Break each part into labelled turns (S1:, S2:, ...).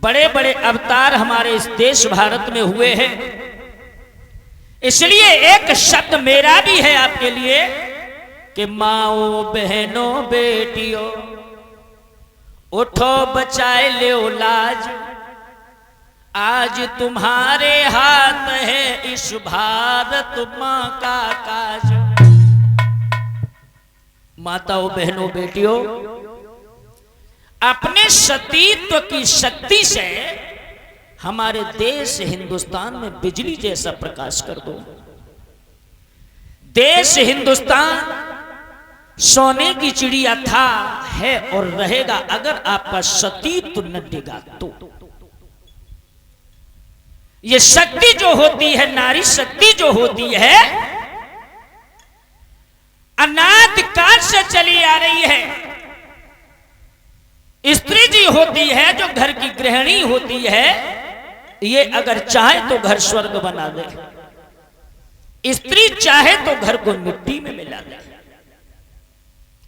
S1: बड़े बड़े अवतार हमारे इस देश भारत में हुए हैं। इसलिए एक शब्द मेरा भी है आपके लिए कि माओ बहनों बेटियों उठो बचाए लो लाज, आज तुम्हारे हाथ है इस भारत मां का काज। माताओं बहनों बेटियों, अपने सतीत्व की शक्ति से हमारे देश हिंदुस्तान में बिजली जैसा प्रकाश कर दो। देश हिंदुस्तान सोने की चिड़िया था, है और रहेगा अगर आपका सतीत्व न डिगा तो। ये शक्ति जो होती है, नारी शक्ति जो होती है, अनादि काल से चली आ रही है। स्त्री जी होती है जो घर की गृहिणी होती है, ये अगर चाहे तो घर स्वर्ग बना दे, स्त्री चाहे तो घर को मिट्टी में मिला दे।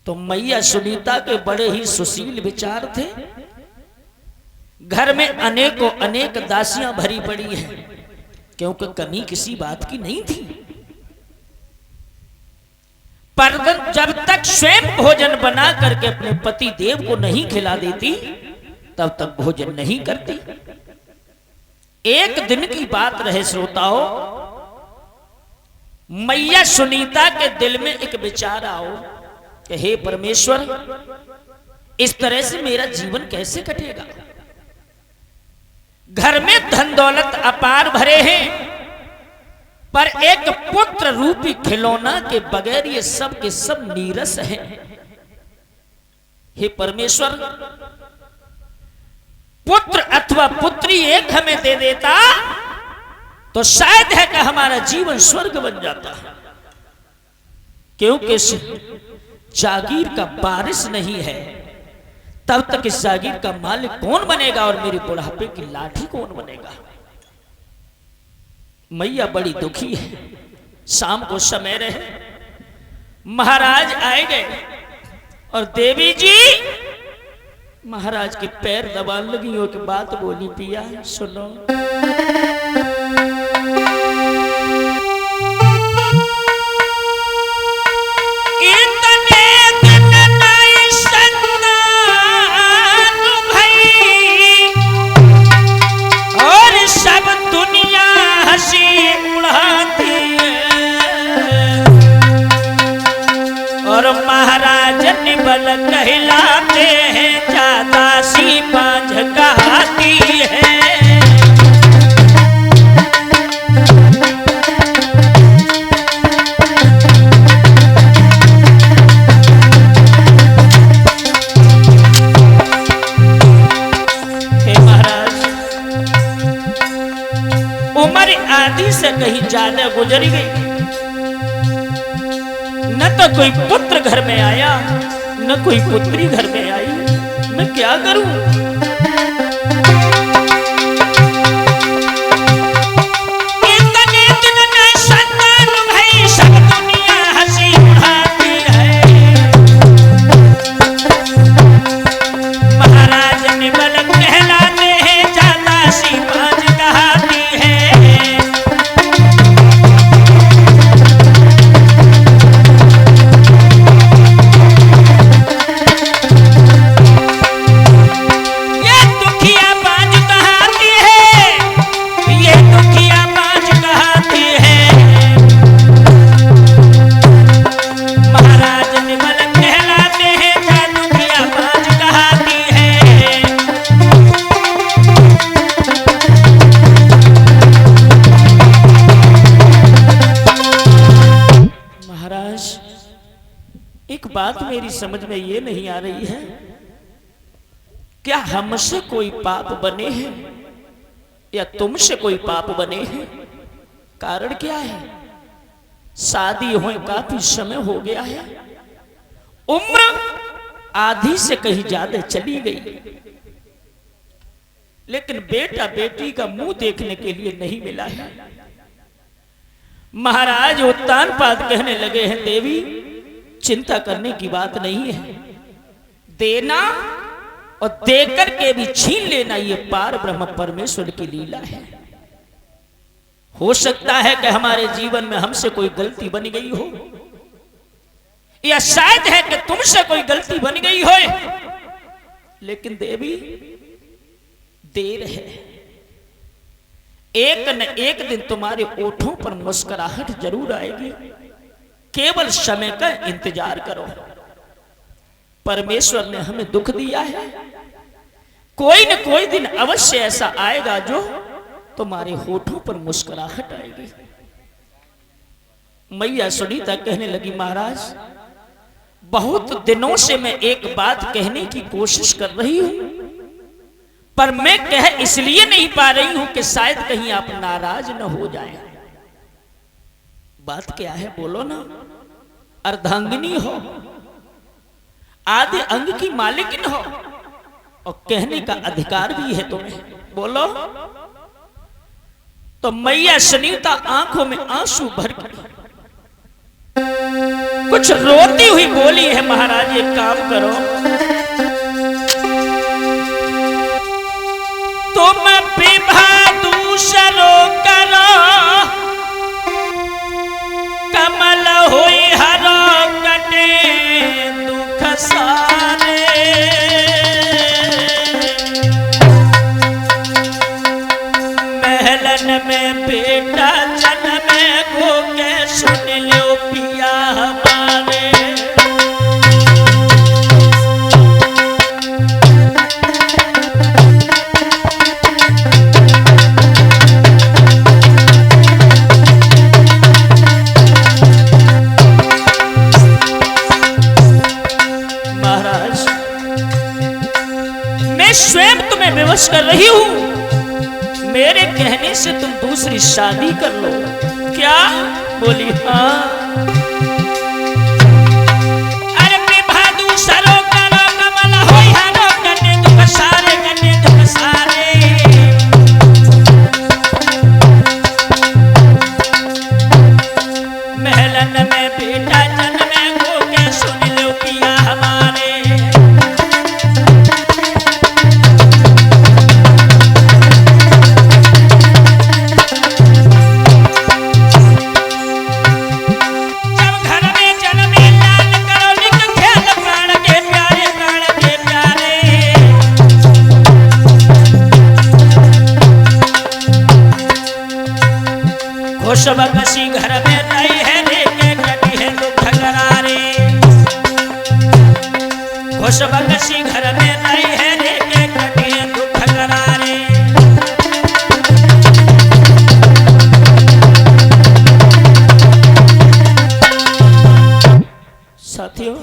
S1: तो मैया सुनीता के बड़े ही सुशील विचार थे। घर में अनेकों अनेक दासियां भरी पड़ी हैं, क्योंकि कमी किसी बात की नहीं थी। पर जब तक स्वयं भोजन बना करके अपने पति देव को नहीं खिला देती, तब तक भोजन नहीं करती। एक दिन की बात रहे श्रोताओं, मैया सुनीता के दिल में एक विचार आओ कि हे परमेश्वर, इस तरह से मेरा जीवन कैसे कटेगा। घर में धन दौलत अपार भरे हैं, पर एक पुत्र रूपी खिलौना के बगैर ये सब के सब नीरस हैं। हे परमेश्वर, पुत्र अथवा पुत्री एक हमें दे देता तो शायद है कि हमारा जीवन स्वर्ग बन जाता, क्योंकि जागीर का वारिस नहीं है। तब तक इस जागीर का मालिक कौन बनेगा और मेरे बुढ़ापे की लाठी कौन बनेगा। मैया बड़ी दुखी है। शाम को समय रहे, महाराज आए गए और देवी जी महाराज के पैर दबाने लगी और की बात बोली, पिया सुनो। महाराज निबल कहलाते हैं, ज्यादा सी बांझ कहती है। हे महाराज, उम्र आदि से कहीं ज्यादा गुजर गई, न तो कोई पुत्र घर में आया न कोई पुत्री घर में आई। मैं क्या करूं? इतने दिन न संतान भई, सब दुनिया हंसी उड़ाती है। महाराज निबल कहलाते हैं, ज्यादा सी बांझ कहती है। बात मेरी समझ में ये नहीं आ रही है, क्या हमसे कोई पाप बने हैं या तुमसे कोई पाप बने हैं? कारण क्या है? शादी हुए काफी समय हो गया है, उम्र आधी से कहीं ज्यादा चली गई, लेकिन बेटा बेटी का मुंह देखने के लिए नहीं मिला है। महाराज उत्तान पाद कहने लगे हैं, देवी चिंता करने की बात नहीं है, देना और देकर के भी छीन लेना, ये पार ब्रह्म परमेश्वर की लीला है। हो सकता है कि हमारे जीवन में हमसे कोई गलती बन गई हो, या शायद है कि तुमसे कोई गलती बन गई हो, लेकिन देवी देर है, एक न एक दिन तुम्हारे ओठों पर मुस्कुराहट जरूर आएगी। केवल समय का इंतजार करो। परमेश्वर ने हमें दुख दिया है, कोई न कोई दिन अवश्य ऐसा आएगा जो तुम्हारे होठों पर मुस्कुराहट आएगी। मैया सुनीता कहने लगी, महाराज बहुत दिनों से मैं एक बात कहने की कोशिश कर रही हूं, पर मैं कह इसलिए नहीं पा रही हूं कि शायद कहीं आप नाराज न हो जाएं। बात क्या है बोलो ना। अर्धांगिनी हो, आधे अंग की मालिकिन हो, और कहने का अधिकार भी है तुम्हें, बोलो। तो मैया सुनीता आंखों में आंसू भर कर कुछ रोती हुई बोली है, महाराज एक काम करो, तुम विभा दूसरो करो, कमल हुई हरो कटे दुख सारे, महलन में बेटा जन्मे को के सुन लो पिया हमारे। महाराज मैं स्वयं तुम्हें विवश कर रही हूं, मेरे कहने से तुम दूसरी शादी कर लो। क्या बोली? हाँ। अरे विभा दूसरो करो, कमल होई हरो कटे दुख सारे, कटे दुख सारे। महलन में बेटा जन्मे को के सुन लो पिया हमारे। खुशबकसी घर में रही है, लेके कटी है दुख करारे। खुशबकसी घर में रही है, लेके कटी है दुख करारे। साथियों